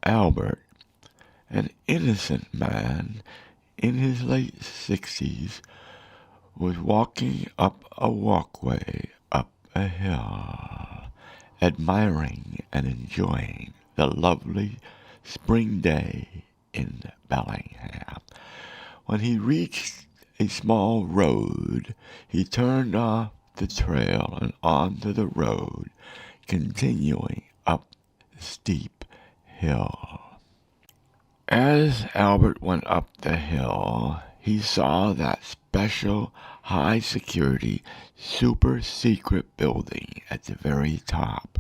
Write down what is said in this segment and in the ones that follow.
Albert, an innocent man in his late 60s, was walking up a walkway up a hill, admiring and enjoying the lovely spring day in Bellingham. When he reached a small road, he turned off the trail and onto the road, continuing up the steep hill. As Albert went up the hill, he saw that special high-security, super-secret building at the very top.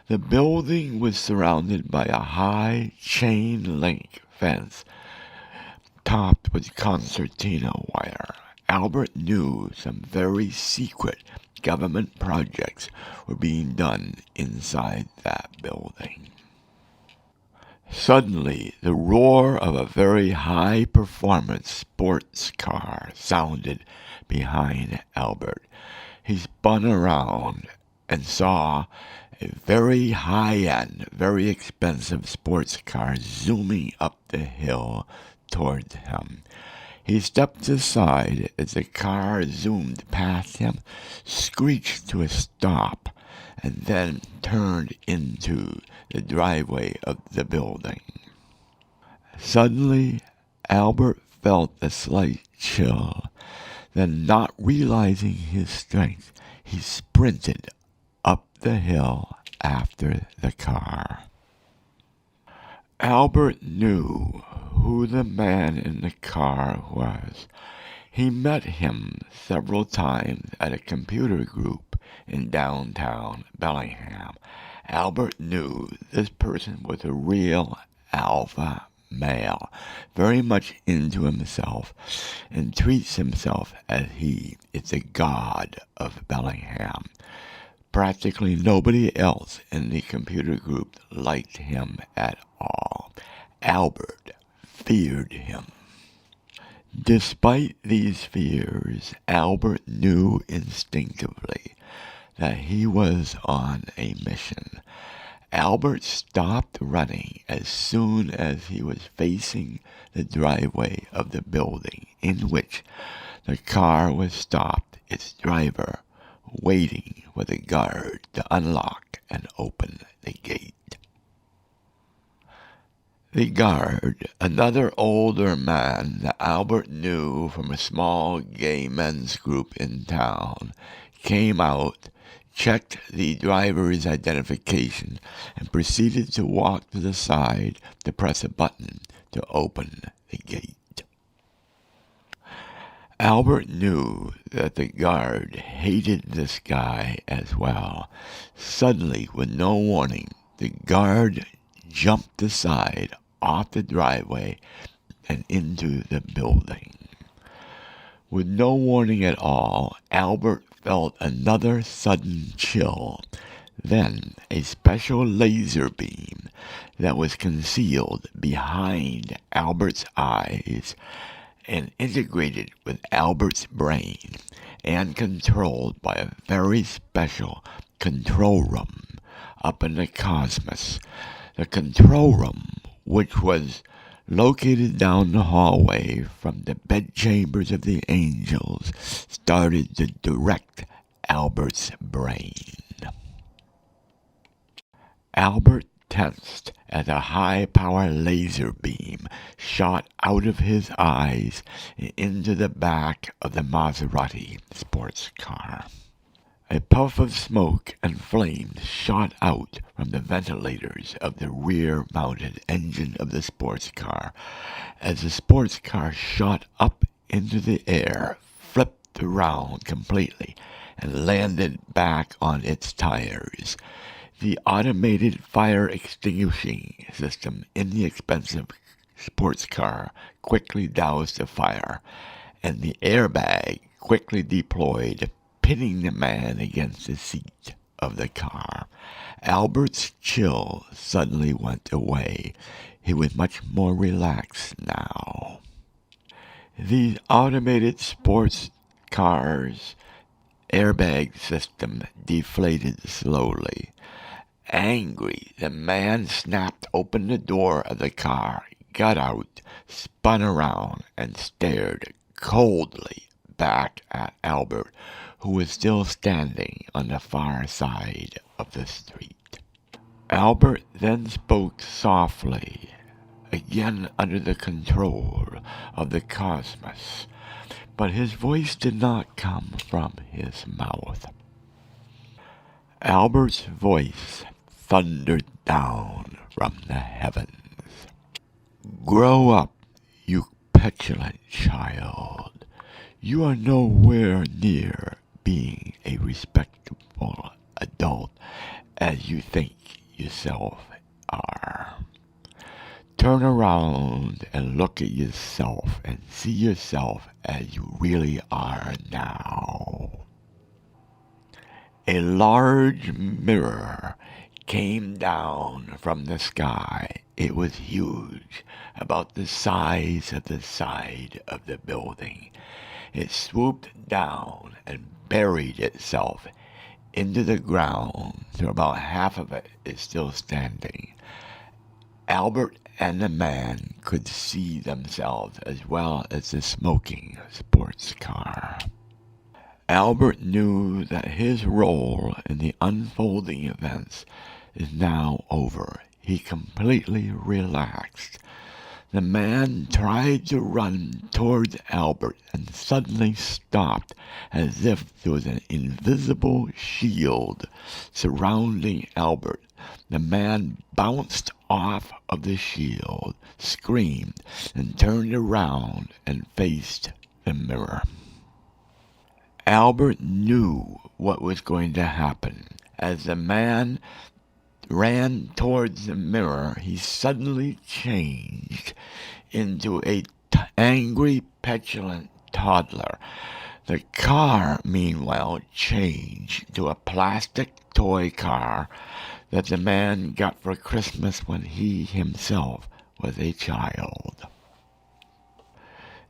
The building was surrounded by a high chain-link fence topped with concertina wire. Albert knew some very secret government projects were being done inside that building. Suddenly, the roar of a very high-performance sports car sounded behind Albert. He spun around and saw a very high-end, very expensive sports car zooming up the hill towards him. He stepped aside as the car zoomed past him, screeched to a stop, and then turned into the driveway of the building. Suddenly, Albert felt a slight chill. Then, not realizing his strength, he sprinted up the hill after the car. Albert knew who the man in the car was. He met him several times at a computer group in downtown Bellingham. Albert knew this person was a real alpha male, very much into himself, and treats himself as he is the god of Bellingham. Practically nobody else in the computer group liked him at all. Albert feared him. Despite these fears, Albert knew instinctively that he was on a mission. Albert stopped running as soon as he was facing the driveway of the building in which the car was stopped, its driver waiting for the guard to unlock and open the gate. The guard, another older man that Albert knew from a small gay men's group in town, came out, checked the driver's identification, and proceeded to walk to the side to press a button to open the gate. Albert knew that the guard hated this guy as well. Suddenly, with no warning, the guard jumped aside off the driveway and into the building. With no warning at all, Albert felt another sudden chill. Then a special laser beam that was concealed behind Albert's eyes and integrated with Albert's brain and controlled by a very special control room up in the cosmos. The control room, which was located down the hallway from the bedchambers of the angels, started to direct Albert's brain. Albert tensed as a high-power laser beam shot out of his eyes and into the back of the Maserati sports car. A puff of smoke and flames shot out from the ventilators of the rear-mounted engine of the sports car as the sports car shot up into the air, flipped around completely, and landed back on its tires. The automated fire extinguishing system in the expensive sports car quickly doused the fire, and the airbag quickly deployed, pinning the man against the seat of the car. Albert's chill suddenly went away. He was much more relaxed now. The automated sports car's airbag system deflated slowly. Angry, the man snapped open the door of the car, got out, spun around, and stared coldly back at Albert, who was still standing on the far side of the street. Albert then spoke softly, again under the control of the cosmos, but his voice did not come from his mouth. Albert's voice thundered down from the heavens. Grow up, you petulant child. You are nowhere near being a respectable adult as you think yourself are. Turn around and look at yourself and see yourself as you really are now. A large mirror came down from the sky. It was huge, about the size of the side of the building. It swooped down and buried itself into the ground, so about half of it is still standing. Albert and the man could see themselves as well as the smoking sports car. Albert knew that his role in the unfolding events is now over. He completely relaxed. The man tried to run towards Albert and suddenly stopped as if there was an invisible shield surrounding Albert. The man bounced off of the shield, screamed, and turned around and faced the mirror. Albert knew what was going to happen. As the man ran towards the mirror, he suddenly changed into a angry, petulant toddler. The car, meanwhile, changed to a plastic toy car that the man got for Christmas when he himself was a child.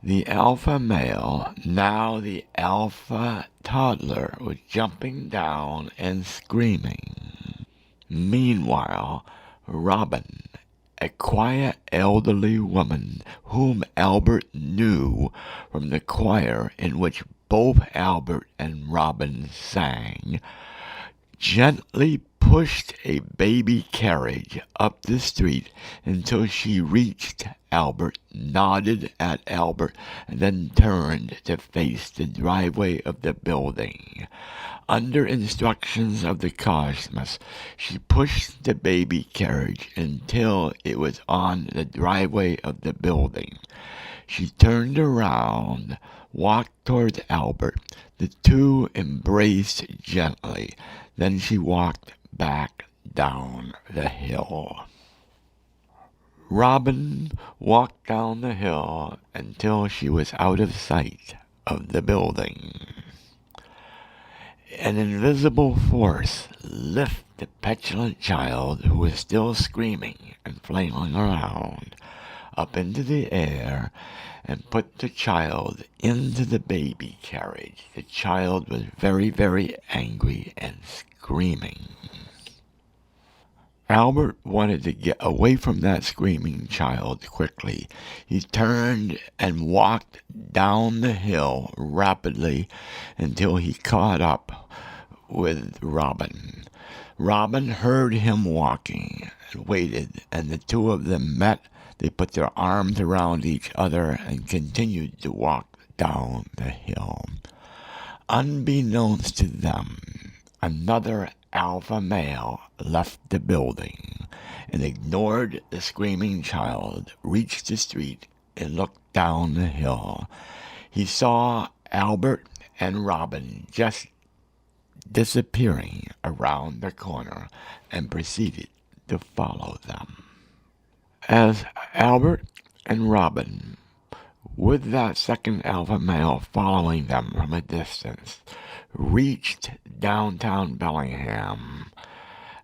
The alpha male, now the alpha toddler, was jumping down and screaming. Meanwhile, Robin, a quiet elderly woman whom Albert knew from the choir in which both Albert and Robin sang, gently pushed a baby carriage up the street until she reached Albert, nodded at Albert, and then turned to face the driveway of the building. Under instructions of the cosmos, she pushed the baby carriage until it was on the driveway of the building. She turned around, walked towards Albert. The two embraced gently. Then she walked back down the hill. Robin walked down the hill until she was out of sight of the building. An invisible force lifted the petulant child, who was still screaming and flailing around, up into the air and put the child into the baby carriage. The child was very, very angry and screaming. Albert wanted to get away from that screaming child quickly. He turned and walked down the hill rapidly until he caught up with Robin. Robin heard him walking and waited, and the two of them met. They put their arms around each other and continued to walk down the hill. Unbeknownst to them, another alpha male left the building and ignored the screaming child, reached the street, and looked down the hill. He saw Albert and Robin just disappearing around the corner and proceeded to follow them. As Albert and Robin, with that second alpha male following them from a distance, reached downtown Bellingham,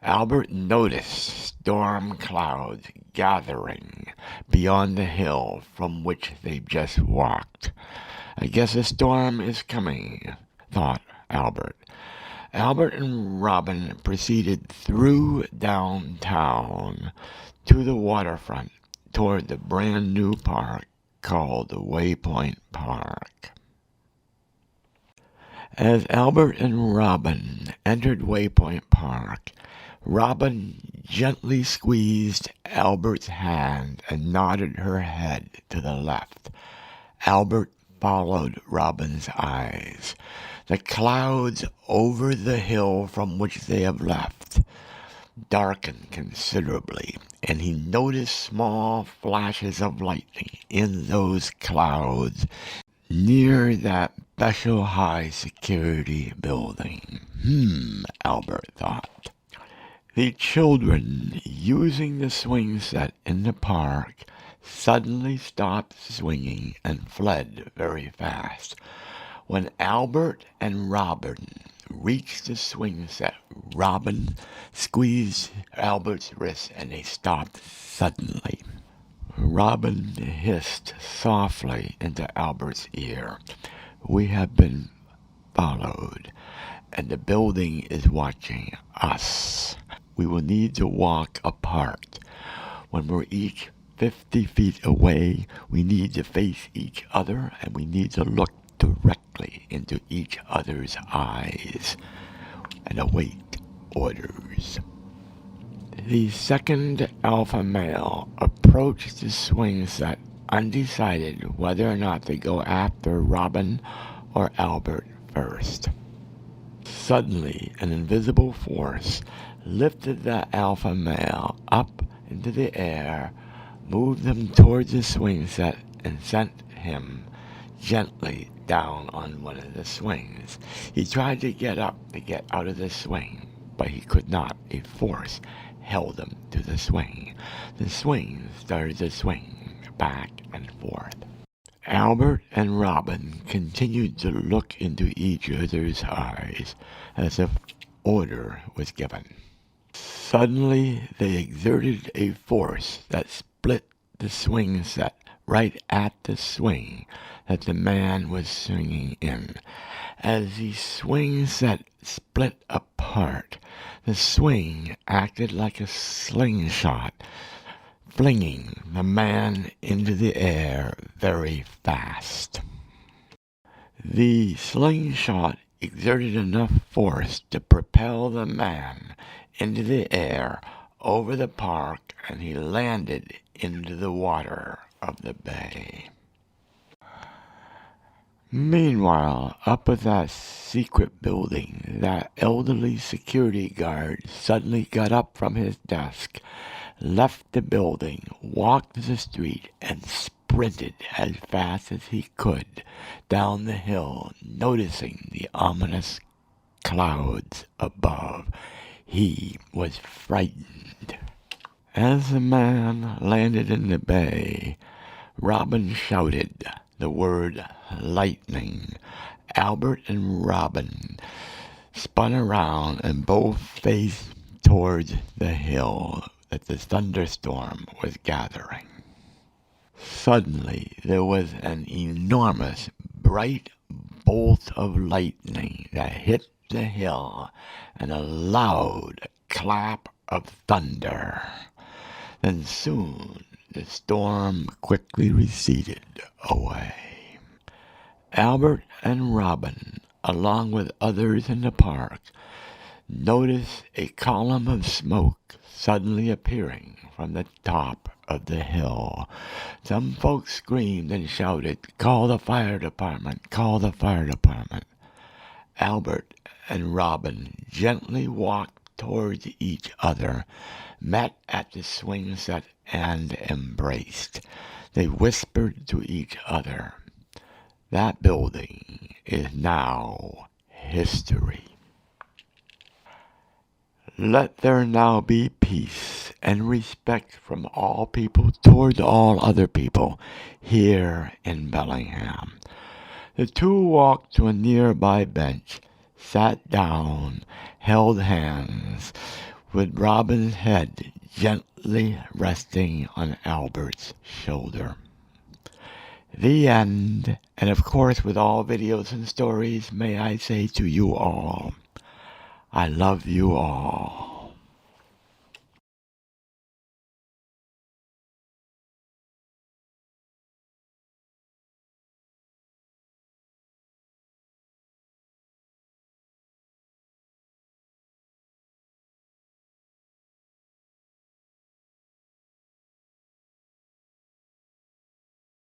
Albert noticed storm clouds gathering beyond the hill from which they just walked. I guess a storm is coming, thought Albert. Albert and Robin proceeded through downtown to the waterfront toward the brand new park called Waypoint Park. As Albert and Robin entered Waypoint Park, Robin gently squeezed Albert's hand and nodded her head to the left. Albert followed Robin's eyes. The clouds over the hill from which they have left darkened considerably, and he noticed small flashes of lightning in those clouds near that special high security building. Albert thought. The children using the swing set in the park suddenly stopped swinging and fled very fast. When Albert and Robin reached the swing set, Robin squeezed Albert's wrist and they stopped suddenly. Robin hissed softly into Albert's ear, "We have been followed, and the building is watching us. We will need to walk apart. When we're each 50 feet away, we need to face each other, and we need to look directly into each other's eyes and await orders." The second alpha male approached the swing set, undecided whether or not to go after Robin or Albert first. Suddenly, an invisible force lifted the alpha male up into the air, moved him towards the swing set, and sent him gently down on one of the swings. He tried to get up to get out of the swing, but he could not. A force held him to the swing. The swing started to swing back and forth. Albert and Robin continued to look into each other's eyes as if order was given. Suddenly, they exerted a force that split the swing set right at the swing that the man was swinging in. As the swing set split apart, the swing acted like a slingshot, flinging the man into the air very fast. The slingshot exerted enough force to propel the man into the air over the park, and he landed into the water of the bay. Meanwhile, up at that secret building, that elderly security guard suddenly got up from his desk, left the building, walked the street, and sprinted as fast as he could down the hill, noticing the ominous clouds above. He was frightened. As the man landed in the bay, Robin shouted the word lightning. Albert and Robin spun around and both faced towards the hill that the thunderstorm was gathering. Suddenly, there was an enormous, bright bolt of lightning that hit the hill and a loud clap of thunder. Then soon the storm quickly receded away. Albert and Robin, along with others in the park, noticed a column of smoke suddenly appearing from the top of the hill. Some folks screamed and shouted, "Call the fire department! Call the fire department!" Albert and Robin gently walked towards each other, met at the swing set, and embraced. They whispered to each other, "That building is now history." Let there now be peace and respect from all people toward all other people here in Bellingham. The two walked to a nearby bench, sat down, held hands, with Robin's head gently resting on Albert's shoulder. The end. And of course, with all videos and stories, may I say to you all, I love you all.